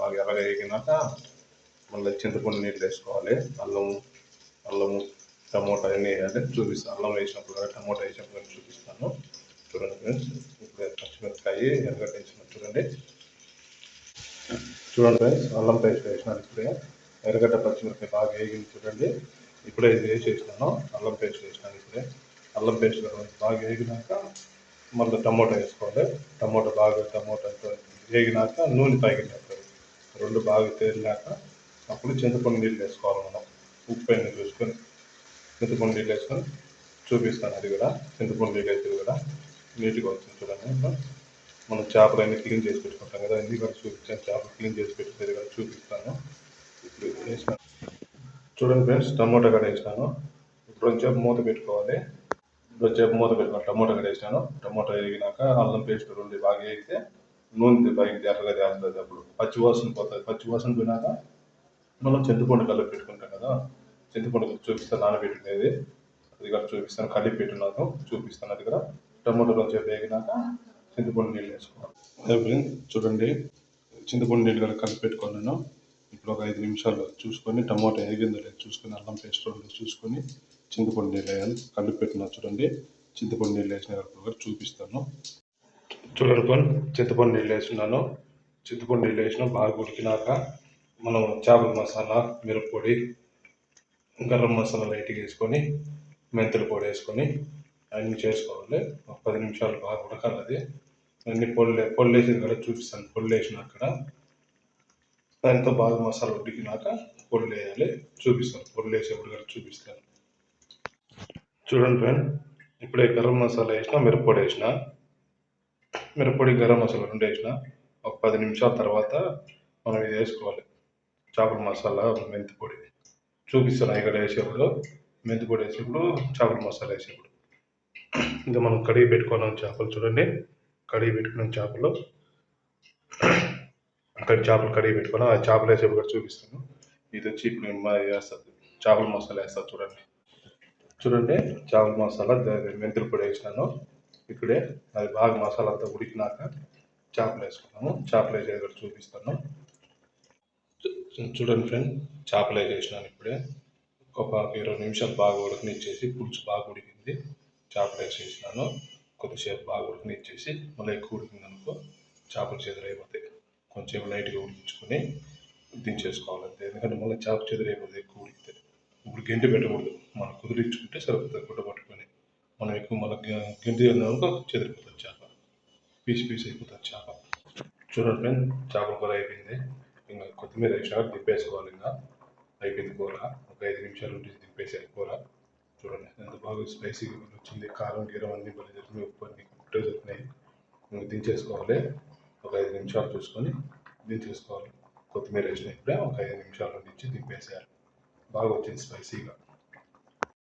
బాగా ఎర్రగా వేగినాక మళ్ళీ చింతపండు నీళ్ళు వేసుకోవాలి. అల్లము టమోటా అన్నీ వేయాలి. చూపిస్తాను. అల్లం వేసినప్పుడు కానీ టమోటా వేసినప్పుడు కానీ చూపిస్తాను. చూడండి ఫ్రెండ్స్, ఇప్పుడు పచ్చిమిరపకాయ ఎర్రగడ్డ వేసినప్పుడు చూడండి ఫ్రెండ్స్, అల్లం పేస్ట్ వేసినాను. ఇప్పుడే ఎర్రగడ్డ పచ్చిమిరపకాయ బాగా వేగింది చూడండి. ఇప్పుడే ఇది వేసేసినాను. అల్లం పేస్ట్ వేసినాను. ఇప్పుడే అల్లం పేస్ట్ బాగా వేగినాక మళ్ళీ టమోటా వేసుకోవాలి. టమోటా వేగినాక నూనె పైకి రెండు బాగా తేలినాక అప్పుడు చింతపండు నీళ్ళు వేసుకోవాలి. మనం ఉప్పు అన్నీ చూసుకొని చింతపండు నీళ్ళు వేసుకొని చూపిస్తాను. అది కూడా చింతపండు నీళ్ళు వేసేది కూడా నీట్గా వచ్చింది చూడండి. మనం చేపలు అన్నీ క్లీన్ చేసి పెట్టుకుంటాం కదా, అన్నీ కూడా చూపించాను. చేపలు క్లీన్ చేసి పెట్టుకునేది కూడా చూపిస్తాను. ఇప్పుడు వేసినాను చూడండి ఫ్రెండ్స్, టమోటా కూడా వేసినాను. ఇప్పుడు కొంచెం మూత పెట్టుకోవాలి. మూత పెట్టుకున్నాను. టమోటా కూడా వేసినాను. టమోటా వేగినాక అల్లం పేస్ట్ రెండు బాగా వేగితే నూనె పైకి ఎర్రగా తేలుతుంది. అప్పుడు పచ్చివాసన పోతుంది. పచ్చివాసన పోయినాక మనం చింతపండు కలిపి పెట్టుకుంటాం కదా, చింతపండు చూపిస్తాను నానబెట్టుకునేది. అది కూడా చూపిస్తాను. కలిపి పెట్టినాక చూపిస్తాను. అది కూడా టమోటా కొంచెం వేగినాక చింతపండు నీళ్ళు వేసుకోవాలి. చూడండి, చింతపండు నీళ్ళు కూడా కలిపి పెట్టుకున్నాను. ఇప్పుడు ఒక 5 నిమిషాలు చూసుకొని టమోటా వేగిందో లేదు చూసుకొని అల్లం పేస్ట్ రెండు చూసుకొని చింతపండు నీళ్ళు వేయాలి. కలిపి పెట్టినా చూడండి. చింతపండు నీళ్ళు వేసిన కూడా చూపిస్తాను. చూడండి, చింతపండు నీళ్ళు వేసినాను. చింతపండు నీళ్ళు వేసిన బాగా ఉడికినాక మనం చేపల మసాలా, మిరప్పొడి, గరం మసాలా లైట్గా వేసుకొని మెంతుల పొడి వేసుకొని అన్నీ చేసుకోవాలి. ఒక 10 నిమిషాలు బాగా ఉడకాలి. అది అన్ని పొళ్ళు వేసేది కూడా చూపిస్తాను. పొళ్ళు వేసిన అక్కడ దాంతో బాగా మసాలా ఉడికినాక పొళ్ళు వేయాలి. చూపిస్తాను. పొళ్ళు వేసేప్పుడు కూడా చూపిస్తాను. చూడండి ఫ్రెండ్, ఇప్పుడే గరం మసాలా వేసిన, మిరప్పొడి వేసిన, మిరప్పొడి గరం మసాలా రెండు వేసిన. ఒక 10 నిమిషాల తర్వాత మనం ఇది వేసుకోవాలి. చేపల మసాలా, మెంతి పొడి చూపిస్తాను. ఇక్కడ వేసేప్పుడు మెంతి పొడి వేసేప్పుడు, చేపల మసాలా వేసేప్పుడు. ఇంకా మనం కడిగి పెట్టుకున్నాం చేపలు చూడండి. కడిగి పెట్టుకున్నాం చేపలు కడిగి పెట్టుకున్నాం. ఆ చేపలు వేసేప్పుడు కూడా చూపిస్తాను. ఇది వచ్చి ఇప్పుడు వేస్తుంది. చేపల మసాలా వేస్తుంది చూడండి. చేపల మసాలా మెంతుల పొడి వేసినాను. ఇప్పుడే అది బాగా మసాలా అంతా ఉడికినాక చేపలు వేసుకున్నాము. చేపలు వేసేది కూడా చూపిస్తాను. చూడండి ఫ్రెండ్, చేపలు వేసేసినాను. ఇప్పుడే ఒక 20 నిమిషాలు బాగా ఉడకనిచ్చేసి, పులుసు బాగా ఉడికింది. చేపలు వేసేసినాను. కొద్దిసేపు బాగా ఉడకనిచ్చేసి మళ్ళీ ఎక్కువ ఉడికిందనుకో చేపలు చెదిరైపోతాయి. కొంచెం లైట్గా ఉడికించుకొని దించేసుకోవాలి. ఎందుకంటే మళ్ళీ చేప చెదిరైపోతుంది ఎక్కువ ఉడికితే. ఇప్పుడు గెంటి పెట్టకూడదు. మనం కుదిరించుకుంటే సరిపోతుంది. గుడ్డ పట్టుకొని మనం ఎక్కువ మళ్ళీ గెంటి అనుకో చెదిరిపోతుంది చేప, పీస్ అయిపోతుంది చేప. చూడండి ఫ్రెండ్, చేపల కూర అయిపోయింది. ఇంకా కొత్తిమీర వేసినాక దింపేసుకోవాలి. ఇంకా అయిపోయింది కూర. ఒక 5 నిమిషాలు ఉంటే దింపేసేయాలి కూర. చూడండి ఎంత బాగా స్పైసీగా వచ్చింది. కారం గీరం అన్నీ బలి జరిగినాయి. ఉప్పు అన్నీ కుట్టే జరిగినాయి. ఇంకా దించేసుకోవాలి. ఒక 5 నిమిషాలు చూసుకొని దించేసుకోవాలి. కొత్తిమీర వేసిన ఇప్పుడే ఒక 5 నిమిషాల నుంచి దింపేసేయాలి. బాగా వచ్చింది స్పైసీగా.